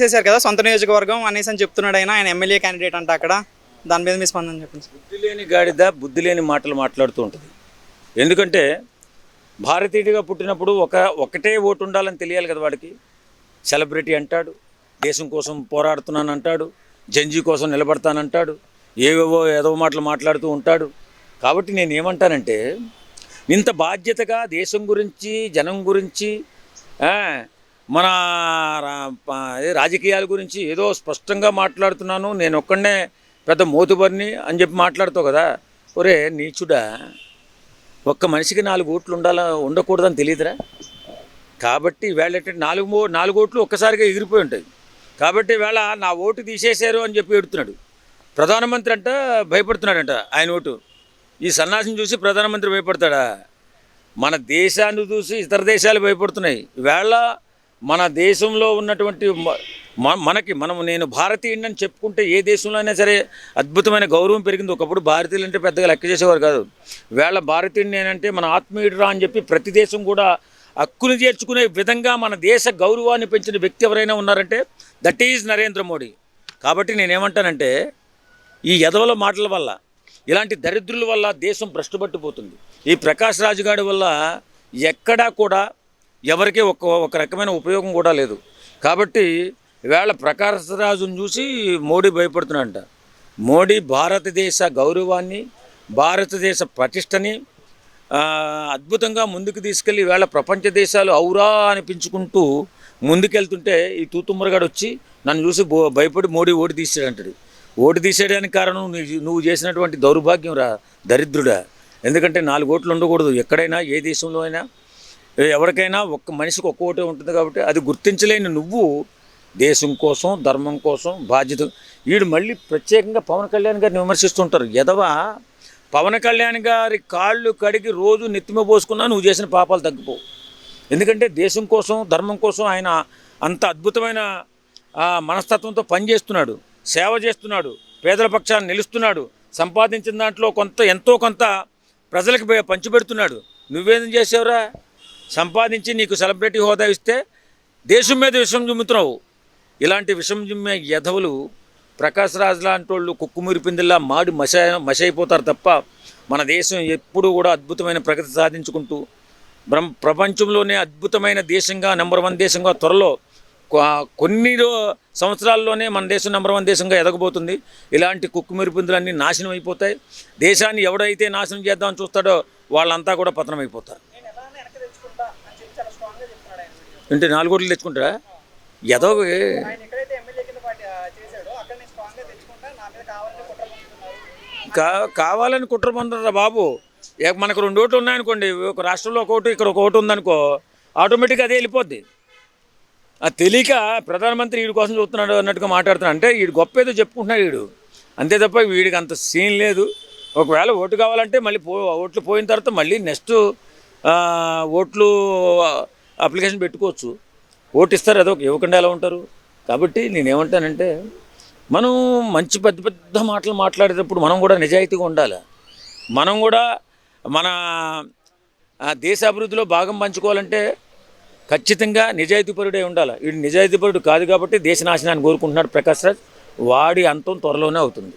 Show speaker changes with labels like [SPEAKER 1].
[SPEAKER 1] చేశారు కదా సొంత నియోజకవర్గం అనేసి అని చెప్తున్నాడు ఆయన ఎమ్మెల్యే క్యాండిడేట్ అంట అక్కడ. దాని మీద మీ స్పందన చెప్పండి.
[SPEAKER 2] బుద్ధి లేని గాడిద బుద్ధి లేని మాటలు మాట్లాడుతూ ఉంటుంది. ఎందుకంటే భారతీయుడిగా పుట్టినప్పుడు ఒకటే ఓటు ఉండాలని తెలియాలి కదా వాడికి. సెలబ్రిటీ అంటాడు, దేశం కోసం పోరాడుతున్నాను అంటాడు, జంజీ కోసం నిలబడతానంటాడు, ఏవేవో ఏదో మాటలు మాట్లాడుతూ ఉంటాడు. కాబట్టి నేను ఏమంటానంటే, ఇంత బాధ్యతగా దేశం గురించి జనం గురించి మన రాజకీయాల గురించి ఏదో స్పష్టంగా మాట్లాడుతున్నాను, నేను ఒక్కడనే పెద్ద మోతుబరిని అని చెప్పి మాట్లాడుతావు కదా. ఒరే నీచుడా, ఒక్క మనిషికి 4 ఓట్లు ఉండకూడదని తెలియదురా. కాబట్టి వేళ నాలుగు ఓట్లు ఒక్కసారిగా ఎగిరిపోయి ఉంటాయి. కాబట్టి వేళ నా ఓటు తీసేశారు అని చెప్పి ఎడుతున్నాడు. ప్రధానమంత్రి అంట భయపడుతున్నాడంట ఆయన ఓటు. ఈ సన్నాసిని చూసి ప్రధానమంత్రి భయపడతాడా? మన దేశాన్ని చూసి ఇతర దేశాలు భయపడుతున్నాయి. వేళ మన దేశంలో ఉన్నటువంటి నేను భారతీయుడిని అని చెప్పుకుంటే ఏ దేశంలో అయినా సరే అద్భుతమైన గౌరవం పెరిగింది. ఒకప్పుడు భారతీయులు అంటే పెద్దగా లెక్క చేసేవారు కాదు. వేళ భారతీయుడిని నేనంటే మన ఆత్మీయుడురా అని చెప్పి ప్రతి దేశం కూడా హక్కును చేర్చుకునే విధంగా మన దేశ గౌరవాన్ని పెంచిన వ్యక్తి ఎవరైనా ఉన్నారంటే దట్ ఈజ్ నరేంద్ర మోడీ. కాబట్టి నేనేమంటానంటే, ఈ ఎదవల మాటల వల్ల, ఇలాంటి దరిద్రుల వల్ల దేశం భ్రష్టుపట్టిపోతుంది. ఈ ప్రకాష్ రాజు గారి వల్ల ఎక్కడా కూడా ఎవరికీ ఒక రకమైన ఉపయోగం కూడా లేదు. కాబట్టి ఈవేళ ప్రకాష్ రాజును చూసి మోడీ భయపడుతున్నాడంట. మోడీ భారతదేశ గౌరవాన్ని, భారతదేశ ప్రతిష్టని అద్భుతంగా ముందుకు తీసుకెళ్ళి ఈవేళ ప్రపంచ దేశాలు ఔరా అనిపించుకుంటూ ముందుకెళ్తుంటే ఈ తూతుమ్మరగాడు వచ్చి నన్ను చూసి భయపడి మోడీ ఓటు తీసాడంటాడు. ఓటు తీసేయడానికి కారణం నువ్వు చేసినటువంటి దౌర్భాగ్యం రా, దరిద్రుడా. ఎందుకంటే 4 ఓట్లు ఉండకూడదు ఎక్కడైనా, ఏ దేశంలో అయినా. ఎవరికైనా ఒక్క మనిషికి ఒక్క ఓటే ఉంటుంది. కాబట్టి అది గుర్తించలేని నువ్వు దేశం కోసం, ధర్మం కోసం బాధ్యత. వీడు మళ్ళీ ప్రత్యేకంగా పవన్ కళ్యాణ్ గారిని విమర్శిస్తుంటారు. ఎదవా, పవన్ కళ్యాణ్ గారి కాళ్ళు కడిగి రోజు నెత్తిమ పోసుకున్నా నువ్వు చేసిన పాపాలు తగ్గిపోవు. ఎందుకంటే దేశం కోసం, ధర్మం కోసం ఆయన అంత అద్భుతమైన మనస్తత్వంతో పనిచేస్తున్నాడు, సేవ చేస్తున్నాడు, పేదల పక్షాన్ని నిలుస్తున్నాడు, సంపాదించిన దాంట్లో ఎంతో కొంత ప్రజలకు పంచిపెడుతున్నాడు. నువ్వేం చేసావురా? సంపాదించి నీకు సెలబ్రిటీ హోదా ఇస్తే దేశం మీద విషం జిమ్ముతున్నావు. ఇలాంటి విషం జిమ్మే యధవులు ప్రకాష్ రాజ్ లాంటి వాళ్ళు కుక్కుమూరి పిందిల్లా మాడి మసైపోతారు తప్ప మన దేశం ఎప్పుడూ కూడా అద్భుతమైన ప్రగతి సాధించుకుంటూ ప్రపంచంలోనే అద్భుతమైన దేశంగా, నెంబర్ 1 దేశంగా త్వరలో కొన్ని సంవత్సరాల్లోనే మన దేశం నెంబర్ 1 దేశంగా ఎదగబోతుంది. ఇలాంటి కుక్కుమూరి పిందులన్నీ నాశనం అయిపోతాయి. దేశాన్ని ఎవడైతే నాశనం చేద్దామని చూస్తాడో వాళ్ళంతా కూడా పతనం అయిపోతారు. అంటే 4 ఓట్లు తెచ్చుకుంటారా? ఏదో కావాలని కుట్ర పొందరా బాబు. మనకు 2 ఓట్లు ఉన్నాయనుకోండి, ఒక రాష్ట్రంలో ఒక ఓటు, ఇక్కడ ఒక ఓటు ఉందనుకో, ఆటోమేటిక్గా అదే వెళ్ళిపోద్ది. అది తెలియక ప్రధానమంత్రి వీడి కోసం చూస్తున్నాడు అన్నట్టుగా మాట్లాడుతున్నాడు. అంటే వీడు గొప్ప ఏదో చెప్పుకుంటున్నాడు వీడు, అంతే తప్ప వీడికి అంత సీన్ లేదు. ఒకవేళ ఓటు కావాలంటే మళ్ళీ ఓట్లు పోయిన తర్వాత మళ్ళీ నెక్స్ట్ ఓట్లు అప్లికేషన్ పెట్టుకోవచ్చు. ఓటు ఇస్తారు, అదొక ఇవ్వకుండా ఎలా ఉంటారు? కాబట్టి నేనేమంటానంటే, మనం మంచి పెద్ద పెద్ద మాటలు మాట్లాడేటప్పుడు మనం కూడా నిజాయితీగా ఉండాలి. మనం కూడా మన దేశ అభివృద్ధిలో భాగం పంచుకోవాలంటే ఖచ్చితంగా నిజాయితీపరుడే ఉండాలి. వీడు నిజాయితీపరుడు కాదు కాబట్టి దేశ నాశనాన్ని కోరుకుంటున్నాడు ప్రకాష్ రాజ్. వాడి అంతం త్వరలోనే అవుతుంది.